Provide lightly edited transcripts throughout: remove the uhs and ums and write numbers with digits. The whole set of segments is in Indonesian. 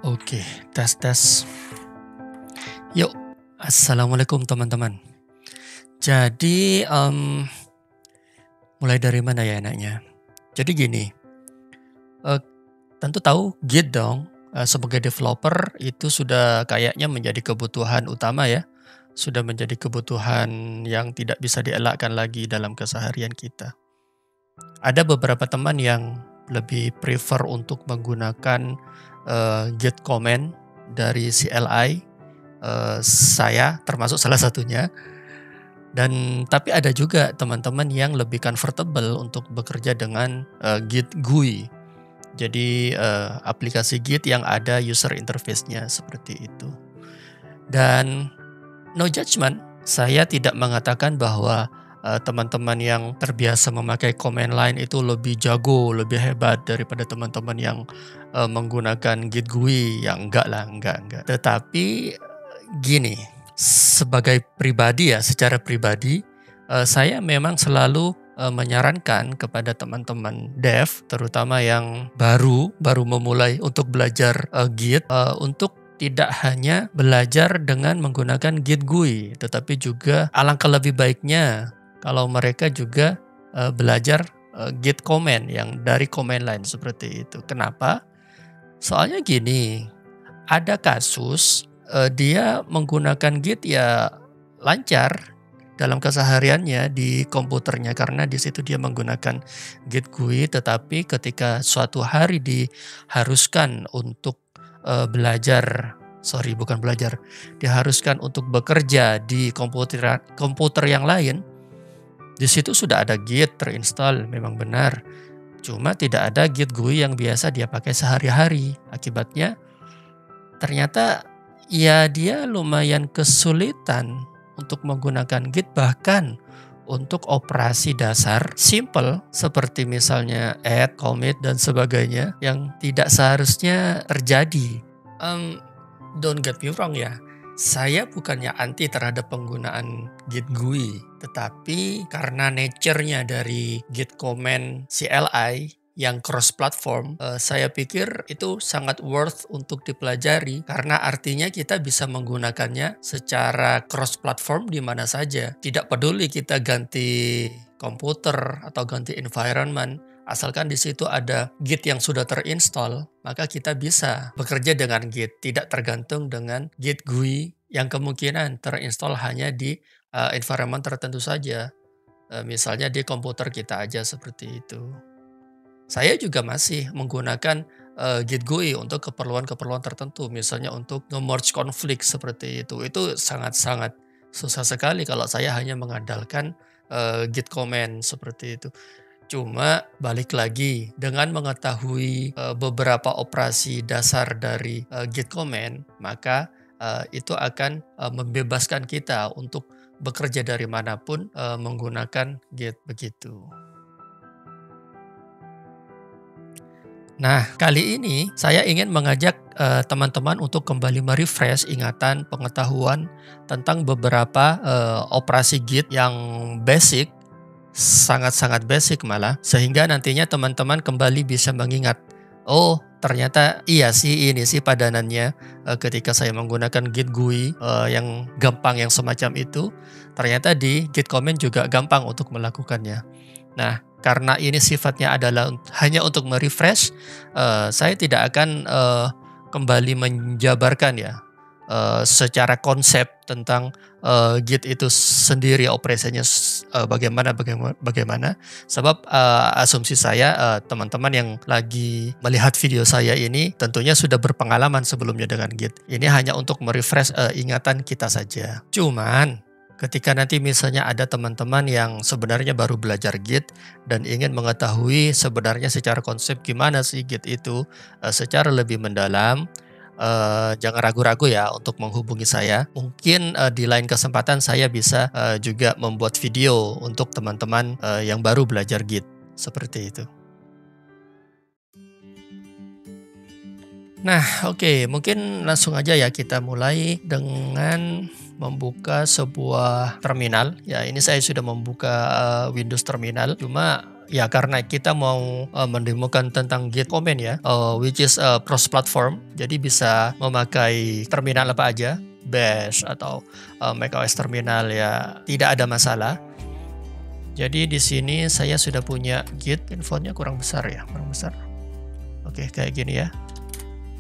Oke, tes. Yuk, assalamualaikum teman-teman. Jadi, mulai dari mana ya enaknya? Jadi gini, eee, tentu tahu Git dong, sebagai developer itu sudah kayaknya menjadi kebutuhan utama ya, sudah menjadi kebutuhan yang tidak bisa dielakkan lagi dalam keseharian kita. Ada beberapa teman yang lebih prefer untuk menggunakan, Git command dari CLI, saya termasuk salah satunya. Dan tapi ada juga teman-teman yang lebih comfortable untuk bekerja dengan, Git GUI. Jadi, aplikasi Git yang ada user interface-nya seperti itu. Dan no judgment, saya tidak mengatakan bahwa, teman-teman yang terbiasa memakai command line itu lebih jago, lebih hebat daripada teman-teman yang, menggunakan Git GUI, ya enggak lah, enggak. Tetapi, gini, sebagai pribadi ya, secara pribadi, saya memang selalu, menyarankan kepada teman-teman dev, terutama yang baru memulai untuk belajar, Git, untuk tidak hanya belajar dengan menggunakan Git GUI, tetapi juga alangkah lebih baiknya kalau mereka juga, belajar, Git command yang dari command line seperti itu. Kenapa? Soalnya gini, ada kasus, dia menggunakan Git ya lancar dalam kesehariannya di komputernya karena di situ dia menggunakan Git GUI, tetapi ketika suatu hari diharuskan untuk, diharuskan untuk bekerja di komputer yang lain, di situ sudah ada Git terinstall memang benar, cuma tidak ada Git GUI yang biasa dia pakai sehari-hari. Akibatnya ternyata ya dia lumayan kesulitan untuk menggunakan Git, bahkan untuk operasi dasar simple seperti misalnya add, commit, dan sebagainya yang tidak seharusnya terjadi. Don't get me wrong ya, saya bukannya anti terhadap penggunaan Git GUI, tetapi karena nature-nya dari Git command CLI yang cross platform, saya pikir itu sangat worth untuk dipelajari karena artinya kita bisa menggunakannya secara cross platform di mana saja. Tidak peduli kita ganti komputer atau ganti environment, asalkan di situ ada Git yang sudah terinstall, maka kita bisa bekerja dengan Git, tidak tergantung dengan Git GUI yang kemungkinan terinstall hanya di, environment tertentu saja. Misalnya di komputer kita aja seperti itu. Saya juga masih menggunakan, Git GUI untuk keperluan-keperluan tertentu, misalnya untuk nge-merge konflik seperti itu. Itu sangat-sangat susah sekali kalau saya hanya mengandalkan, Git command seperti itu. Cuma balik lagi, dengan mengetahui, beberapa operasi dasar dari, Git command, maka, itu akan, membebaskan kita untuk bekerja dari manapun, menggunakan Git, begitu. Nah, kali ini saya ingin mengajak, teman-teman untuk kembali me-refresh ingatan pengetahuan tentang beberapa, operasi Git yang basic, sangat-sangat basic malah, sehingga nantinya teman-teman kembali bisa mengingat, "Oh, ternyata iya sih, ini sih padanannya, ketika saya menggunakan Git GUI, yang gampang yang semacam itu, ternyata di Git command juga gampang untuk melakukannya." Nah, karena ini sifatnya adalah hanya untuk me-refresh, saya tidak akan, kembali menjabarkan ya, secara konsep tentang, Git itu sendiri operasinya bagaimana. Sebab, asumsi saya, teman-teman yang lagi melihat video saya ini tentunya sudah berpengalaman sebelumnya dengan Git. Ini hanya untuk me-refresh, ingatan kita saja. Cuman ketika nanti misalnya ada teman-teman yang sebenarnya baru belajar Git dan ingin mengetahui sebenarnya secara konsep gimana sih Git itu, secara lebih mendalam, jangan ragu-ragu ya untuk menghubungi saya. Mungkin, di lain kesempatan saya bisa, juga membuat video untuk teman-teman, yang baru belajar Git, seperti itu. Nah, oke, mungkin langsung aja ya kita mulai dengan membuka sebuah terminal. Ya, ini saya sudah membuka, Windows Terminal, cuma ya karena kita mau mendemokan tentang Git command ya, which is cross platform, jadi bisa memakai terminal apa aja, Bash atau macOS terminal ya, tidak ada masalah. Jadi di sini saya sudah punya Git, infonya kurang besar ya, kurang besar. Oke, kayak gini ya.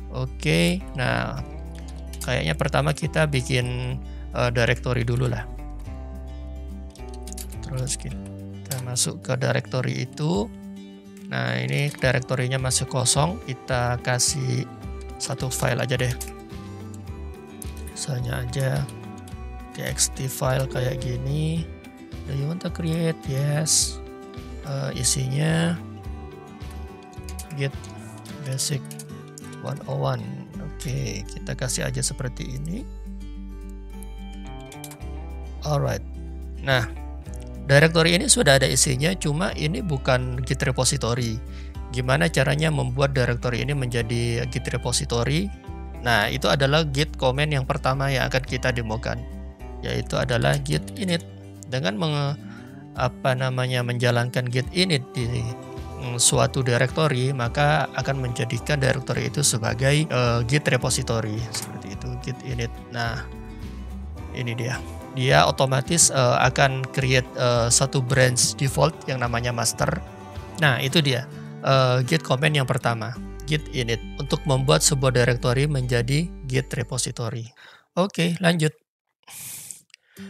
Oke, nah kayaknya pertama kita bikin directory dulu lah. Terus kita masuk ke directory itu. Nah, ini directory-nya masih kosong. Kita kasih satu file aja deh. Misalnya aja txt file kayak gini. Do you want to create? Yes. Isinya git basic 101. Oke, kita kasih aja seperti ini. Alright. Nah, directory ini sudah ada isinya, cuma ini bukan Git repository. Gimana caranya membuat directory ini menjadi Git repository? Nah, itu adalah Git command yang pertama yang akan kita demokan, yaitu adalah git init. Dengan menjalankan git init di suatu directory, maka akan menjadikan directory itu sebagai Git repository, seperti itu, git init. Nah, ini dia otomatis akan create satu branch default yang namanya master. Nah, itu dia Git command yang pertama, git init, untuk membuat sebuah directory menjadi Git repository. Oke, lanjut.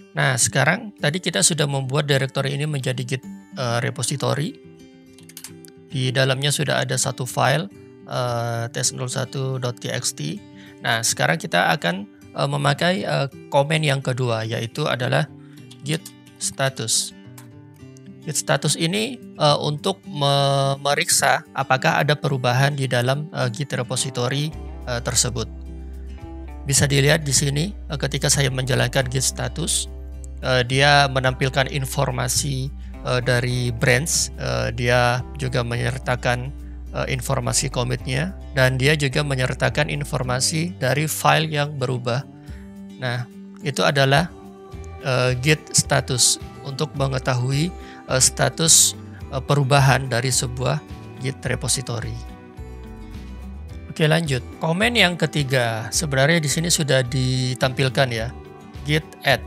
Nah, sekarang tadi kita sudah membuat directory ini menjadi Git repository. Di dalamnya sudah ada satu file test01.txt. Nah, sekarang kita akan memakai komen yang kedua, yaitu adalah git status. Git status ini untuk memeriksa apakah ada perubahan di dalam Git repository tersebut. Bisa dilihat di sini ketika saya menjalankan git status, dia menampilkan informasi dari branch, dia juga menyertakan informasi commitnya, dan dia juga menyertakan informasi dari file yang berubah. Nah, itu adalah git status untuk mengetahui status perubahan dari sebuah Git repository. Oke, lanjut. Komen yang ketiga sebenarnya di sini sudah ditampilkan ya, git add.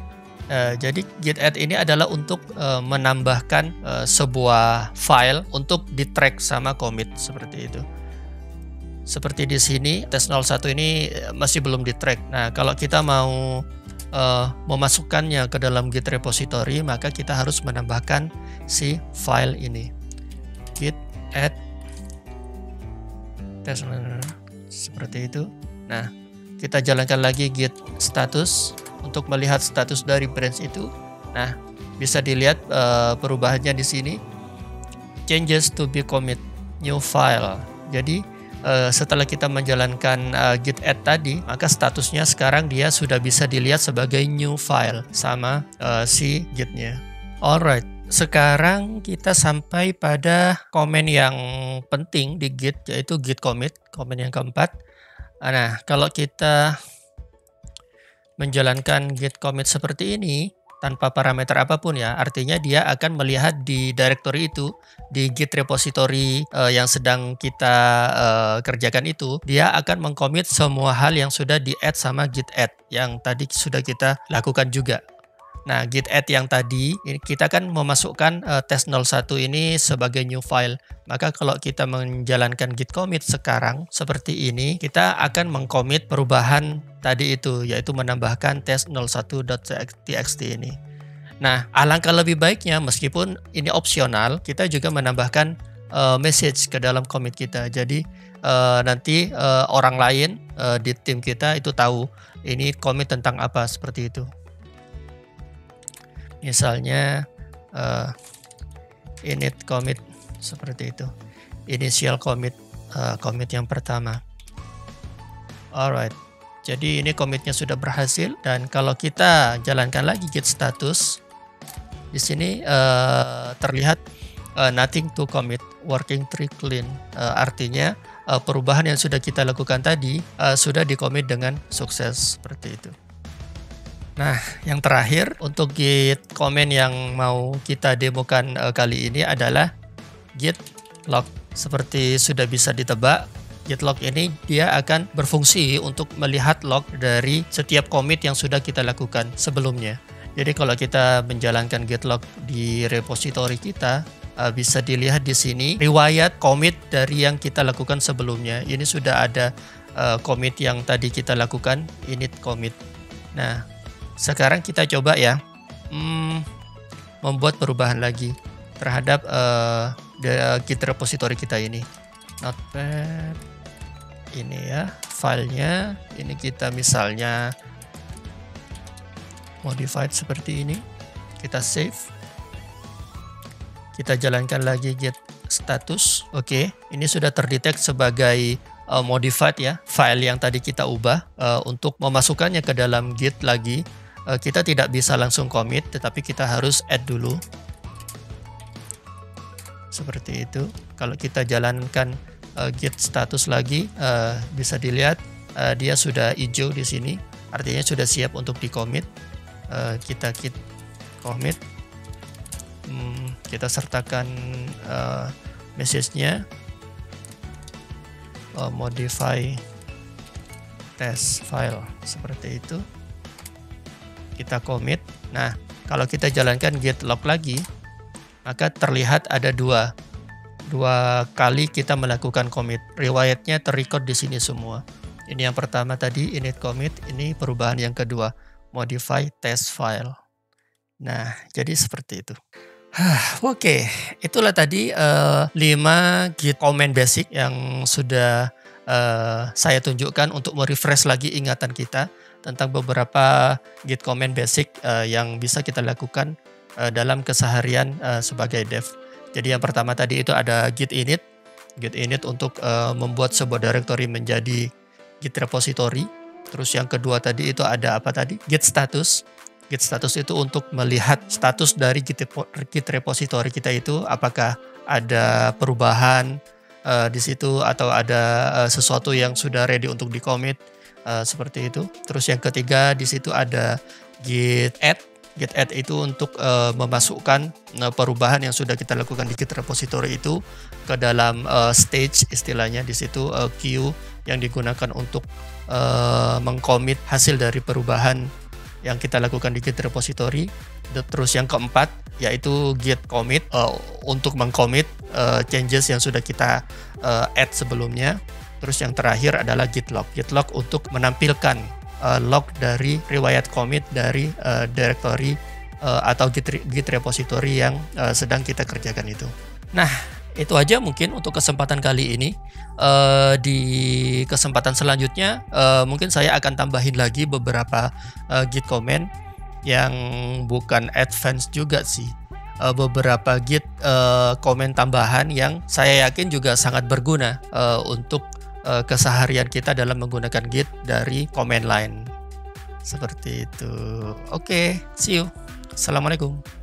Jadi git add ini adalah untuk menambahkan sebuah file untuk di-track sama commit, seperti itu. Seperti di sini test01 ini masih belum di-track. Nah, kalau kita mau memasukkannya ke dalam Git repository, maka kita harus menambahkan si file ini, git add test, seperti itu. Nah, kita jalankan lagi git status untuk melihat status dari branch itu. Nah, bisa dilihat perubahannya di sini, changes to be commit, new file. Jadi setelah kita menjalankan git add tadi, maka statusnya sekarang dia sudah bisa dilihat sebagai new file sama si gitnya. Alright, sekarang kita sampai pada komen yang penting di git, yaitu git commit, komen yang keempat. Nah, kalau kita menjalankan git commit seperti ini tanpa parameter apapun ya, artinya dia akan melihat di directory itu, di Git repository yang sedang kita kerjakan itu, dia akan mengcommit semua hal yang sudah di-add sama git add yang tadi sudah kita lakukan juga. Nah, git add yang tadi kita kan memasukkan test01 ini sebagai new file. Maka kalau kita menjalankan git commit sekarang seperti ini, kita akan mengcommit perubahan tadi itu, yaitu menambahkan test01.txt ini. Nah, alangkah lebih baiknya meskipun ini opsional, kita juga menambahkan message ke dalam commit kita. Jadi nanti orang lain di tim kita itu tahu ini commit tentang apa, seperti itu. Misalnya init commit, seperti itu. Initial commit, commit yang pertama. Alright, jadi ini commitnya sudah berhasil. Dan kalau kita jalankan lagi git status, di sini terlihat nothing to commit, working tree clean. Artinya perubahan yang sudah kita lakukan tadi sudah di-commit dengan sukses, seperti itu. Nah, yang terakhir untuk git command yang mau kita demokan kali ini adalah git log. Seperti sudah bisa ditebak, git log ini dia akan berfungsi untuk melihat log dari setiap commit yang sudah kita lakukan sebelumnya. Jadi kalau kita menjalankan git log di repository kita, bisa dilihat di sini riwayat commit dari yang kita lakukan sebelumnya. Ini sudah ada commit yang tadi kita lakukan, init commit. Nah, sekarang kita coba ya membuat perubahan lagi terhadap git repository kita ini. Notepad ini ya, filenya ini kita misalnya modified seperti ini. Kita save, kita jalankan lagi git status. Oke, ini sudah terdetek sebagai modified ya, file yang tadi kita ubah. Untuk memasukkannya ke dalam git lagi, kita tidak bisa langsung commit, tetapi kita harus add dulu. Seperti itu. Kalau kita jalankan git status lagi, bisa dilihat dia sudah hijau di sini, artinya sudah siap untuk di commit. Kita git commit, kita sertakan message-nya, modify test file, seperti itu. Kita commit. Nah, kalau kita jalankan git log lagi, maka terlihat ada dua kali kita melakukan commit. Riwayatnya terrecord di sini semua. Ini yang pertama tadi init commit, ini perubahan yang kedua, modify test file. Nah, jadi seperti itu. Oke, itulah tadi 5 git command basic yang sudah saya tunjukkan untuk merefresh lagi ingatan kita tentang beberapa git command basic yang bisa kita lakukan dalam keseharian sebagai dev. Jadi yang pertama tadi itu ada git init untuk membuat sebuah directory menjadi git repository. Terus yang kedua tadi itu ada apa tadi? Git status. Git status itu untuk melihat status dari git repository kita itu, apakah ada perubahan di situ atau ada sesuatu yang sudah ready untuk di commit, seperti itu. Terus yang ketiga di situ ada git add. Git add itu untuk memasukkan perubahan yang sudah kita lakukan di git repository itu ke dalam stage, istilahnya di situ queue yang digunakan untuk mengcommit hasil dari perubahan yang kita lakukan di git repository. Terus yang keempat yaitu git commit untuk mengcommit changes yang sudah kita add sebelumnya. Terus yang terakhir adalah git log. Git log untuk menampilkan log dari riwayat commit dari directory atau git repository yang sedang kita kerjakan itu. Nah, itu aja mungkin untuk kesempatan kali ini. Di kesempatan selanjutnya mungkin saya akan tambahin lagi beberapa git command yang bukan advance juga sih. Beberapa git command tambahan yang saya yakin juga sangat berguna untuk keseharian kita dalam menggunakan git dari command line. Seperti itu. Oke, see you. Assalamualaikum.